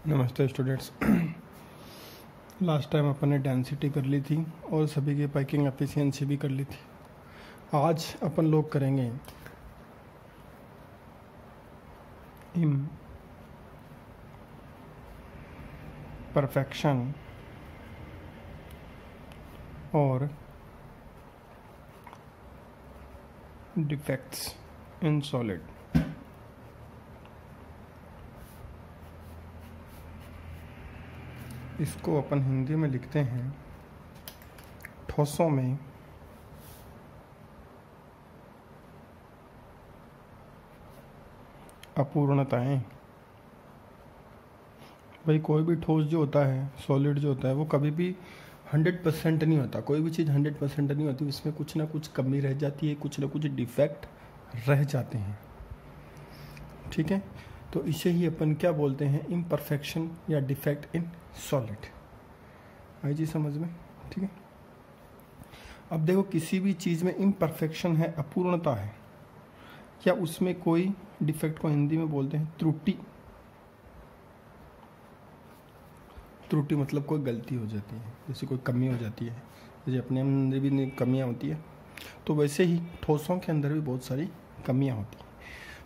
नमस्ते students. Last time अपन ने density कर ली थी और सभी की पैकिंग एफिशिएंसी भी कर ली थी। आज अपन लोग करेंगे परफेक्शन और डिफेक्ट्स इन सॉलिड। इसको अपन हिंदी में लिखते हैं ठोसों में अपूर्णताएं। भाई कोई भी ठोस जो होता है, सॉलिड जो होता है, वो कभी भी 100% नहीं होता। कोई भी चीज़ 100% नहीं होती, इसमें कुछ ना कुछ कमी रह जाती है, कुछ ना कुछ डिफेक्ट रह जाते हैं। ठीक है, तो इसे ही अपन क्या बोलते हैं, इम्परफेक्शन या डिफेक्ट इन सॉलिड। आई जी समझ में? ठीक है। अब देखो, किसी भी चीज़ में इम्परफेक्शन है, अपूर्णता है, या उसमें कोई डिफेक्ट को हिंदी में बोलते हैं त्रुटि। त्रुटि मतलब कोई गलती हो जाती है, जैसे कोई कमी हो जाती है, जैसे अपने अंदर भी कमियां होती है, तो वैसे ही ठोसों के अंदर भी बहुत सारी कमियां होती हैं।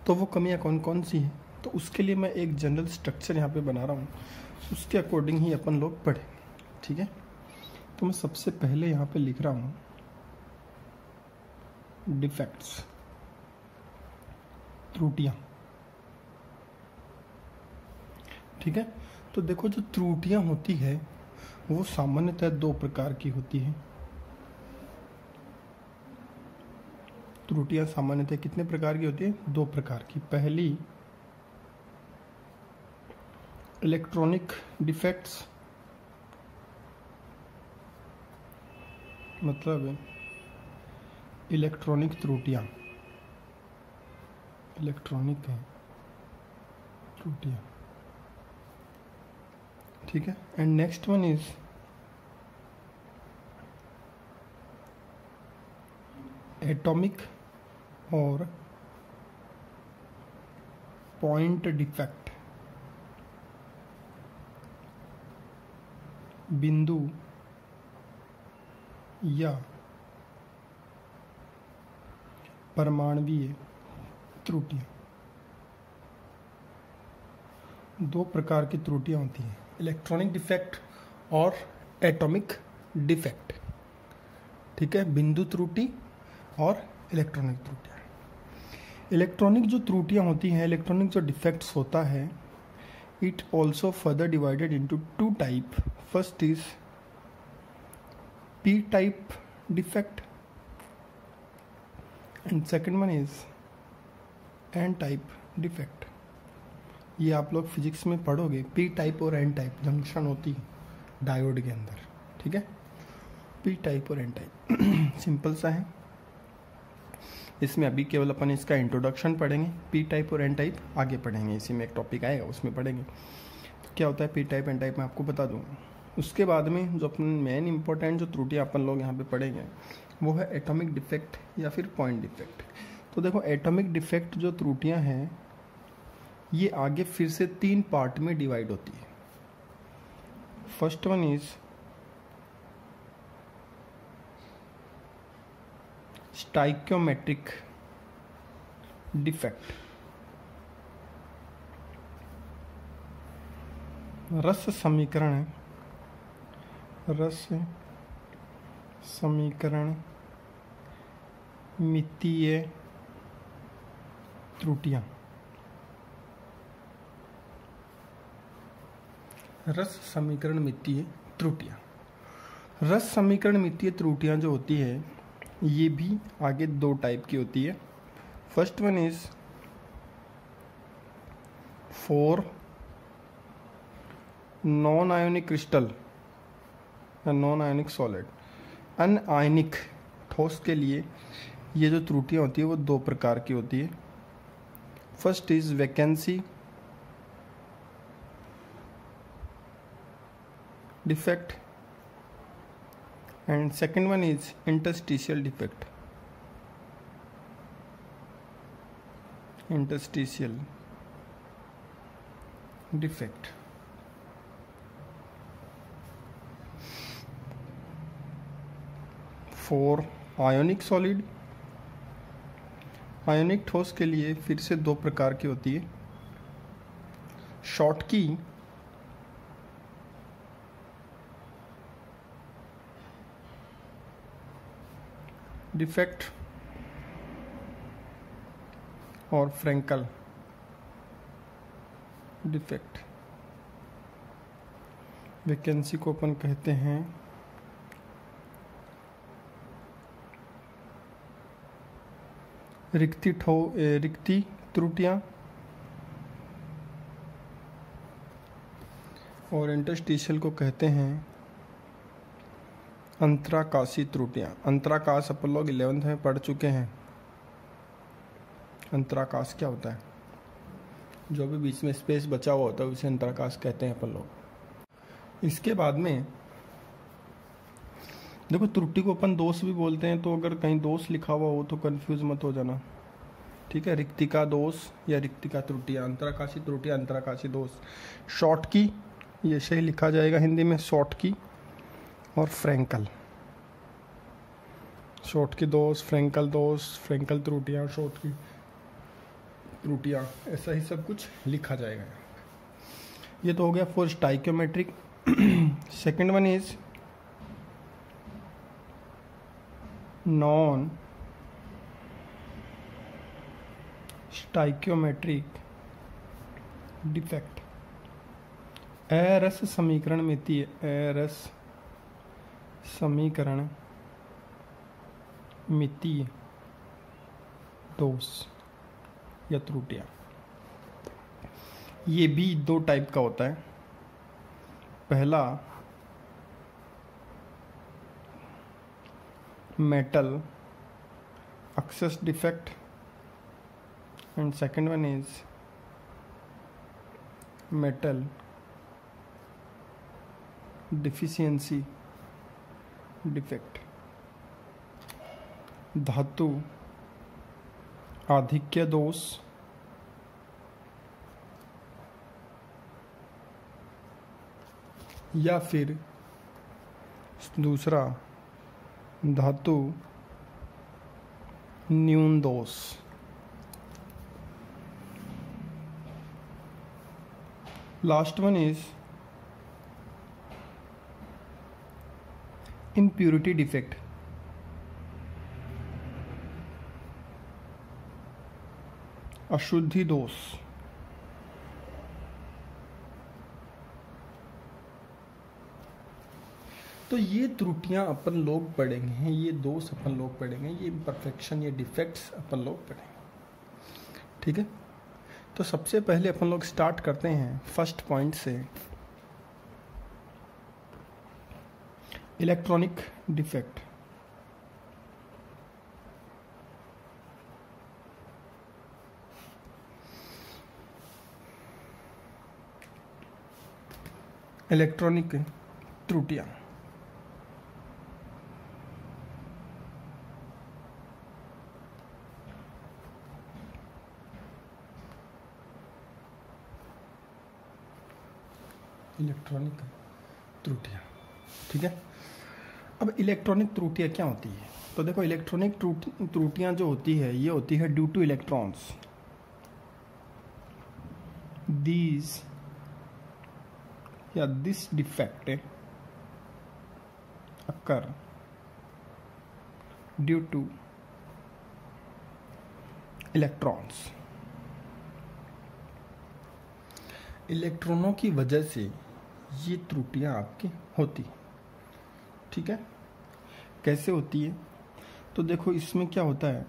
तो वो कमियां कौन कौन सी हैं, तो उसके लिए मैं एक जनरल स्ट्रक्चर यहाँ पे बना रहा हूँ, उसके अकॉर्डिंग ही अपन लोग पढ़ें। ठीक है, तो मैं सबसे पहले यहाँ पे लिख रहा हूँ डिफेक्ट्स, त्रुटियाँ। ठीक है, तो देखो, जो त्रुटियाँ होती है वो सामान्यतः दो प्रकार की होती है। त्रुटियाँ सामान्यतः कितने प्रकार की होती है? दो प्रकार की। पहली इलेक्ट्रॉनिक डिफेक्ट्स, मतलब इलेक्ट्रॉनिक त्रुटियाँ, इलेक्ट्रॉनिक है त्रुटियाँ। ठीक है, and next one is atomic और पॉइंट डिफेक्ट, बिंदु या परमाणुवीय त्रुटियां। दो प्रकार की त्रुटियां होती हैं, इलेक्ट्रॉनिक डिफेक्ट और एटॉमिक डिफेक्ट। ठीक है, बिंदु त्रुटि और इलेक्ट्रॉनिक त्रुटियां। इलेक्ट्रॉनिक जो त्रुटियां होती हैं, इलेक्ट्रॉनिक जो डिफेक्ट्स होता है, it also further divided into two type. First is P type defect and second one is an type defect. ये आप लोग फिजिक्स में पढ़ोगे, पी टाइप और एन टाइप जंक्शन होती है डायोड के अंदर। ठीक है, पी टाइप और एन टाइप सिंपल सा है। इसमें अभी केवल अपन इसका इंट्रोडक्शन पढ़ेंगे, पी टाइप और एन टाइप आगे पढ़ेंगे, इसी में एक टॉपिक आएगा उसमें पढ़ेंगे। तो क्या होता है पी टाइप एन टाइप, मैं आपको बता दूंगा। उसके बाद में जो अपन मेन इंपॉर्टेंट जो त्रुटियाँ अपन लोग यहाँ पे पढ़ेंगे वो है एटॉमिक डिफेक्ट या फिर पॉइंट डिफेक्ट। तो देखो, एटॉमिक डिफेक्ट जो त्रुटियाँ हैं ये आगे फिर से तीन पार्ट में डिवाइड होती है। First one is stoichiometric defect, रस समीकरण मितीय त्रुटियां। रस समीकरण मितीय त्रुटियां, रस समीकरण मितीय त्रुटियां जो होती है ये भी आगे दो टाइप की होती है। First one is for non ionic crystal या नॉन आयोनिक सॉलिड। अनआयनिक ठोस के लिए ये जो त्रुटियां होती है वो दो प्रकार की होती है। First is vacancy defect and second one is interstitial defect, interstitial defect। For ionic solid, ionic ठोस के लिए फिर से दो प्रकार की होती है, शॉटकी डिफेक्ट और फ्रेंकल डिफेक्ट। वैकेंसी को अपन कहते हैं रिक्ति त्रुटियां, और इंटरस्टिशियल को कहते हैं अंतराकाशी त्रुटियां। अंतराकाश अपन लोग 11th में पढ़ चुके हैं। अंतराकाश क्या होता है? जो भी बीच में स्पेस बचा हुआ होता है उसे अंतराकाश कहते हैं अपन लोग। इसके बाद में देखो, त्रुटि को अपन दोष भी बोलते हैं, तो अगर कहीं दोष लिखा हुआ हो तो कंफ्यूज मत हो जाना, ठीक है। रिक्तिका दोष या रिक्तिका त्रुटियां, अंतराकाशी त्रुटियां, अंतराकाशी दोष। शॉर्ट की ये सही लिखा जाएगा हिंदी में, शॉर्ट की और फ्रेंकल। शॉर्ट की दोष, फ्रेंकल दोष, फ्रेंकल त्रुटियां, शॉर्ट की त्रुटियां, ऐसा ही सब कुछ लिखा जाएगा। ये तो हो गया for stoichiometric. Second one is non stoichiometric defect. अरस समीकरण मितीय, अरस समीकरण मितीय दोष या त्रुटियां। ये भी दो टाइप का होता है। पहला metal access defect and second one is metal deficiency defect. धातु आधिक्य दोष या फिर दूसरा धातु न्यून दोष। Last one is impurity defect. अशुद्धि दोष। तो ये त्रुटियां अपन लोग पढ़ेंगे, ये दोष अपन लोग पढ़ेंगे, ये इम्परफेक्शन, ये डिफेक्ट्स अपन लोग पढ़ेंगे, ठीक है। तो सबसे पहले अपन लोग स्टार्ट करते हैं फर्स्ट पॉइंट से, इलेक्ट्रॉनिक डिफेक्ट। इलेक्ट्रॉनिक त्रुटियां। इलेक्ट्रॉनिक त्रुटियां, ठीक है। अब इलेक्ट्रॉनिक त्रुटियां क्या होती है? तो देखो, इलेक्ट्रॉनिक त्रुटियां जो होती है ये होती है ड्यू टू इलेक्ट्रॉन्स। दीज या this defect occur due two electrons. इलेक्ट्रॉनों की वजह से ये त्रुटियां आपकी होती, ठीक है। कैसे होती है? तो देखो, इसमें क्या होता है,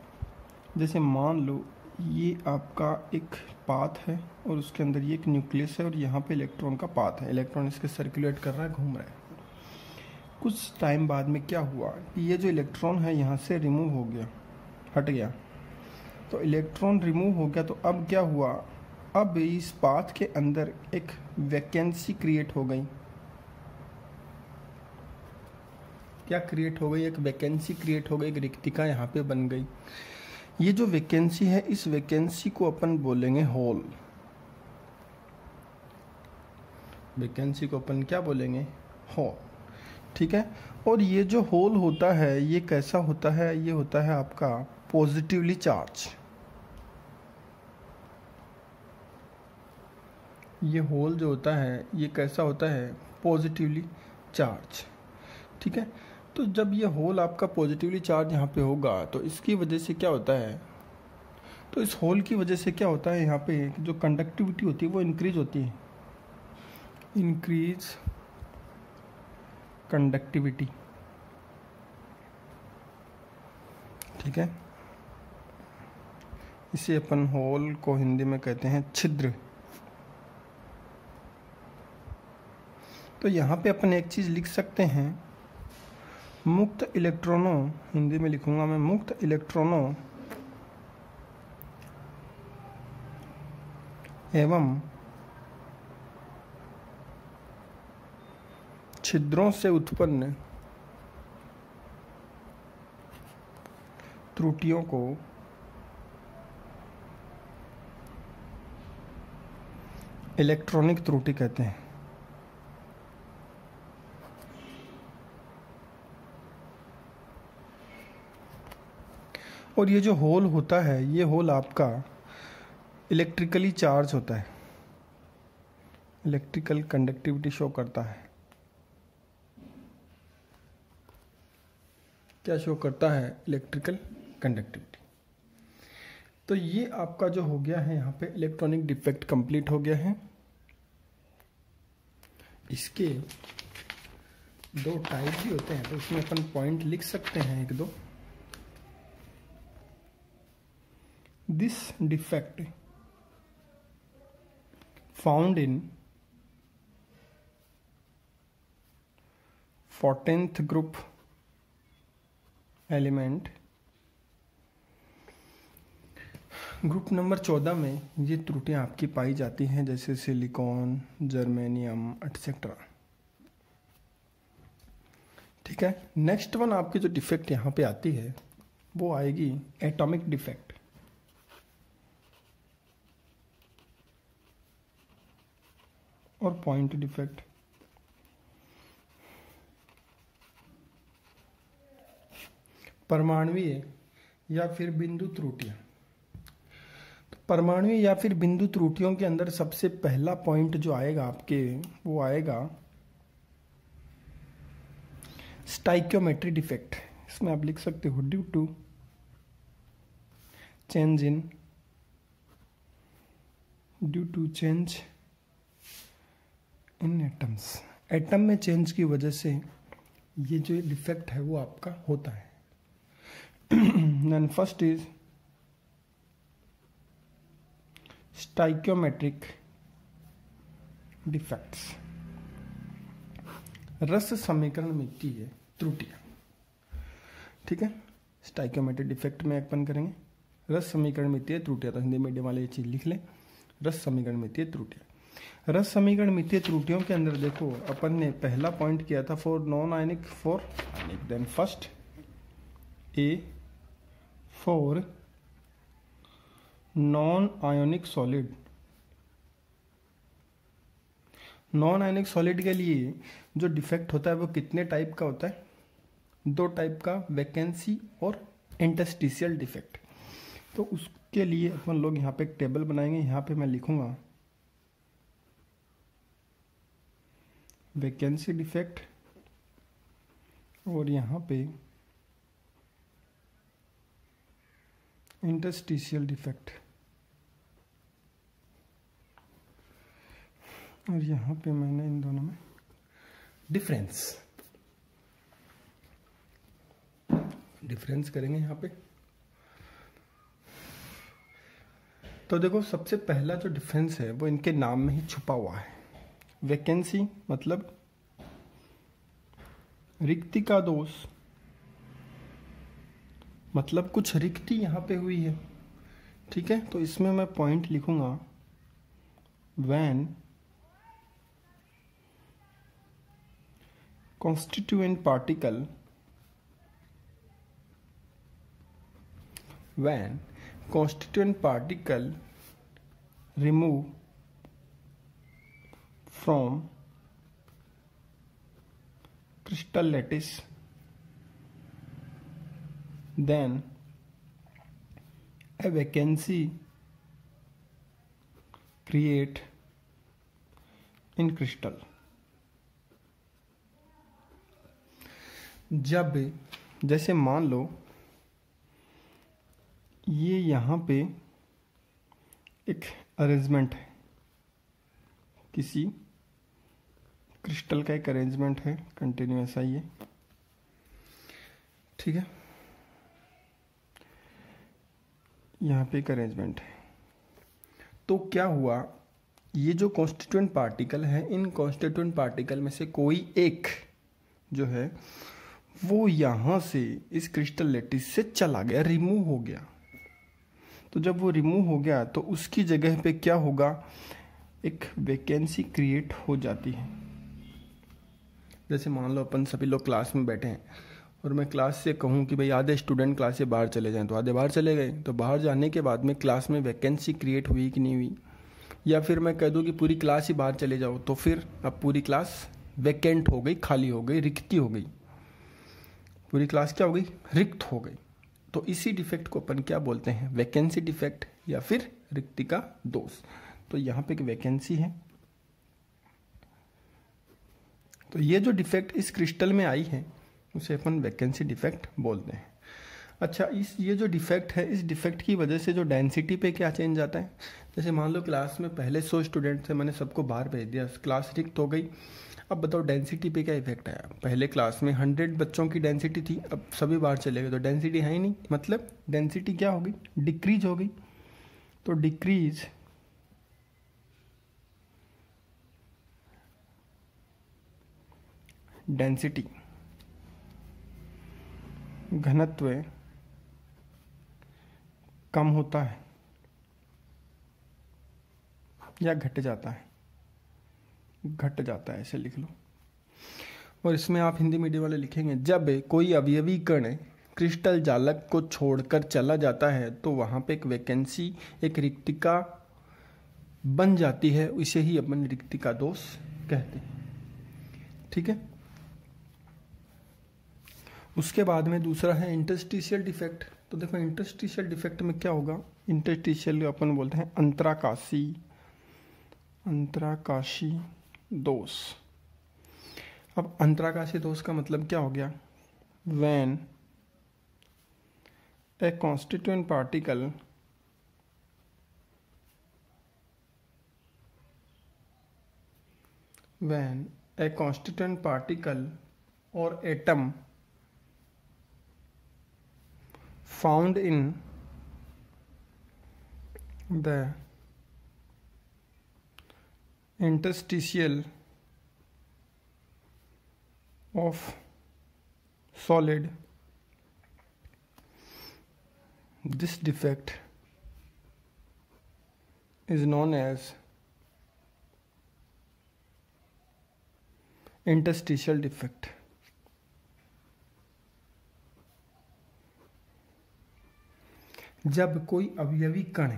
जैसे मान लो ये आपका एक पाथ है और उसके अंदर ये एक न्यूक्लियस है और यहाँ पे इलेक्ट्रॉन का पाथ है, इलेक्ट्रॉन इसके सर्कुलेट कर रहा है, घूम रहा है। कुछ टाइम बाद में क्या हुआ कि ये जो इलेक्ट्रॉन है यहाँ से रिमूव हो गया, हट गया। तो इलेक्ट्रॉन रिमूव हो गया, तो अब क्या हुआ, अब इस पाथ के अंदर एक वैकेंसी क्रिएट हो गई। क्या क्रिएट हो गई? एक वैकेंसी क्रिएट हो गई, एक रिक्तिका यहाँ पे बन गई। ये जो वैकेंसी है, इस वैकेंसी को अपन बोलेंगे होल। वैकेंसी को अपन क्या बोलेंगे? होल। ठीक है। और ये जो होल होता है ये कैसा होता है, ये होता है आपका पॉजिटिवली चार्ज। ये होल जो होता है ये कैसा होता है, पॉजिटिवली चार्ज, ठीक है। तो जब ये होल आपका पॉजिटिवली चार्ज यहाँ पे होगा तो इसकी वजह से क्या होता है, तो इस होल की वजह से क्या होता है, यहाँ पे जो कंडक्टिविटी होती है वो इंक्रीज होती है, इंक्रीज कंडक्टिविटी, ठीक है। इसे अपन होल को हिंदी में कहते हैं छिद्र। तो यहाँ पे अपन एक चीज़ लिख सकते हैं, मुक्त इलेक्ट्रॉनों, हिंदी में लिखूंगा मैं, मुक्त इलेक्ट्रॉनों एवं छिद्रों से उत्पन्न त्रुटियों को इलेक्ट्रॉनिक त्रुटि कहते हैं। और ये जो होल होता है ये होल आपका इलेक्ट्रिकली चार्ज होता है, इलेक्ट्रिकल कंडक्टिविटी शो करता है। क्या शो करता है, इलेक्ट्रिकल कंडक्टिविटी। तो ये आपका जो हो गया है यहाँ पे इलेक्ट्रॉनिक डिफेक्ट कंप्लीट हो गया है। इसके दो टाइप भी होते हैं तो इसमें अपन पॉइंट लिख सकते हैं एक दो। This defect found in 14th group element, group number 14 में ये त्रुटियां आपकी पाई जाती हैं, जैसे सिलिकॉन, जर्मेनियम एटसेट्रा, ठीक है। नेक्स्ट वन आपकी जो डिफेक्ट यहाँ पे आती है वो आएगी एटॉमिक डिफेक्ट। और पॉइंट डिफेक्ट। परमाणुीय या फिर बिंदु त्रुटियां। तो परमाणुीय या फिर बिंदु त्रुटियों के अंदर सबसे पहला पॉइंट जो आएगा आपके वो आएगा स्टाइकियोमेट्री डिफेक्ट। इसमें आप लिख सकते हो due to change in atoms. Atom में चेंज की वजह से ये जो डिफेक्ट है वो आपका होता है। Then first is stoichiometric defects, रस समीकरण मितीय त्रुटियां, ठीक है। स्टाइकियोमेट्रिक डिफेक्ट में अपन करेंगे रस समीकरण मितीय त्रुटियां, तो हिंदी मीडियम वाले ये चीज लिख लें, रस समीकरण मितीय त्रुटियां। रस समीकरण मितीय त्रुटियों के अंदर देखो अपन ने पहला पॉइंट किया था for non ionic, for ionic. Then first a for non ionic solid. Non ionic solid के लिए जो डिफेक्ट होता है वो कितने टाइप का होता है, दो टाइप का, वैकेंसी और इंटरस्टिशियल डिफेक्ट। तो उसके लिए अपन लोग यहाँ पे एक टेबल बनाएंगे, यहाँ पे मैं लिखूंगा वैकेंसी डिफेक्ट और यहाँ पे इंटरस्टिशियल डिफेक्ट, और यहाँ पे मैंने इन दोनों में डिफरेंस करेंगे यहाँ पे। तो देखो सबसे पहला जो डिफरेंस है वो इनके नाम में ही छुपा हुआ है। वैकेंसी मतलब रिक्ति का दोष, मतलब कुछ रिक्ति यहाँ पे हुई है, ठीक है। तो इसमें मैं पॉइंट लिखूंगा when constituent particle remove from crystal lattice, then a vacancy create in crystal. जब जैसे मान लो ये यहाँ पे एक अरेंजमेंट है, किसी क्रिस्टल का एक अरेंजमेंट है, कंटिन्यूअस है ये, ठीक है, यहाँ पे एक अरेंजमेंट है। तो क्या हुआ, ये जो कॉन्स्टिट्यूएंट पार्टिकल है, इन कॉन्स्टिट्यूएंट पार्टिकल में से कोई एक जो है वो यहाँ से इस क्रिस्टल लैटिस से चला गया, रिमूव हो गया। तो जब वो रिमूव हो गया तो उसकी जगह पे क्या होगा, एक वैकेंसी क्रिएट हो जाती है। जैसे मान लो अपन सभी लोग क्लास में बैठे हैं और मैं क्लास से कहूँ कि भाई आधे स्टूडेंट क्लास से बाहर चले जाएं, तो आधे बाहर चले गए। तो बाहर जाने के बाद में क्लास में वैकेंसी क्रिएट हुई कि नहीं हुई, या फिर मैं कह दूँ कि पूरी क्लास ही बाहर चले जाओ, तो फिर अब पूरी क्लास वैकेंट हो गई, खाली हो गई, रिक्ति हो गई, पूरी क्लास क्या हो गई, रिक्त हो गई। तो इसी डिफेक्ट को अपन क्या बोलते हैं, वैकेंसी डिफेक्ट या फिर रिक्ति का दोष। तो यहाँ पे एक वैकेंसी है, तो ये जो डिफेक्ट इस क्रिस्टल में आई है उसे अपन वैकेंसी डिफेक्ट बोलते हैं। अच्छा, ये जो डिफेक्ट है, इस डिफेक्ट की वजह से जो डेंसिटी पे क्या चेंज आता है, जैसे मान लो क्लास में पहले 100 स्टूडेंट थे, मैंने सबको बाहर भेज दिया, क्लास रिक्त हो गई। अब बताओ डेंसिटी पे क्या इफेक्ट आया। पहले क्लास में 100 बच्चों की डेंसिटी थी, अब सभी बाहर चले गए तो डेंसिटी है ही नहीं, मतलब डेंसिटी क्या हो गई, डिक्रीज हो गई। तो डिक्रीज डेंसिटी, घनत्व कम होता है या घट जाता है, घट जाता है, ऐसे लिख लो। और इसमें आप हिंदी मीडियम वाले लिखेंगे, जब कोई अवयवी कण क्रिस्टल जालक को छोड़कर चला जाता है तो वहां पे एक वैकेंसी, एक रिक्तिका बन जाती है, इसे ही अपन रिक्तिका दोष कहते हैं, ठीक है। उसके बाद में दूसरा है इंटरस्टिशियल डिफेक्ट। तो देखो इंटरस्टिशियल डिफेक्ट में क्या होगा, इंटरस्टिशियल अपन बोलते हैं अंतराकाशी, अंतराकाशी दोष। अब अंतराकाशी दोष का मतलब क्या हो गया, when A constituent particle when a constituent particle or atom found in the interstitial of solid, this defect is known as interstitial defect. जब कोई अवयवी कण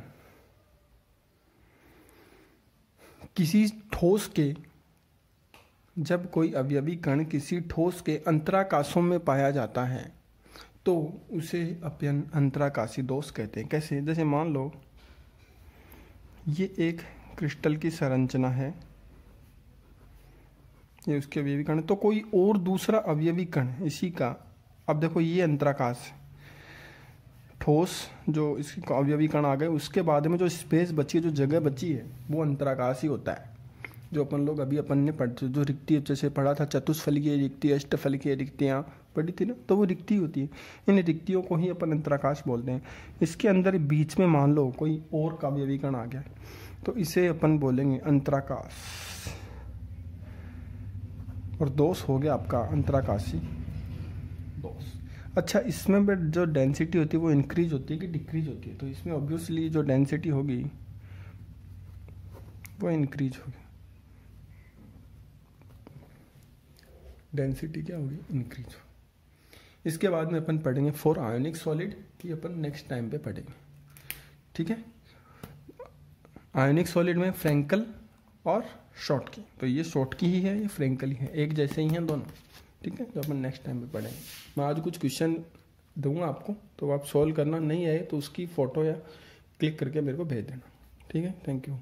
किसी ठोस के, जब कोई अवयवी कण किसी ठोस के अंतराकाशों में पाया जाता है तो उसे अपन अंतराकाशी दोष कहते हैं। कैसे, जैसे मान लो ये एक क्रिस्टल की संरचना है, ये उसके अवयवी कण, तो कोई और दूसरा अवयवी कण इसी का, अब देखो ये अंतराकाश ठोस जो इसके अवयवी कण आ गए, उसके बाद में जो स्पेस बची है, जो जगह बची है, वो अंतराकाश ही होता है। जो अपन लोग अभी अपन ने जो रिक्ति जैसे पढ़ा था, चतुष्फलकीय रिक्ति, अष्टफलकीय रिक्तियाँ पढ़ी थी ना, तो वो रिक्ति होती है। इन रिक्तियों को ही अपन अंतराकाश बोलते हैं। इसके अंदर बीच में मान लो कोई और का अवयवी कण आ गया तो इसे अपन बोलेंगे अंतराकाश, और दोष हो गया आपका अंतराकाशी दोष। अच्छा, इसमें जो डेंसिटी होती है वो इंक्रीज होती है कि डिक्रीज होती है, तो इसमें ऑब्वियसली जो डेंसिटी होगी वो इंक्रीज होगी, डेंसिटी क्या होगी, इंक्रीज होगी। इसके बाद में अपन पढ़ेंगे फॉर आयोनिक सॉलिड, ये अपन नेक्स्ट टाइम पे पढ़ेंगे, ठीक है। आयोनिक सॉलिड में फ्रैंकल और शॉर्टकी, तो ये शॉर्टकी ही है, ये फ्रैंकल ही है, एक जैसे ही हैं दोनों, ठीक है, जो अपन नेक्स्ट टाइम पे पढ़ेंगे। मैं आज कुछ क्वेश्चन दूंगा आपको, तो आप सॉल्व करना, नहीं आए तो उसकी फ़ोटो या क्लिक करके मेरे को भेज देना। ठीक है, थैंक यू।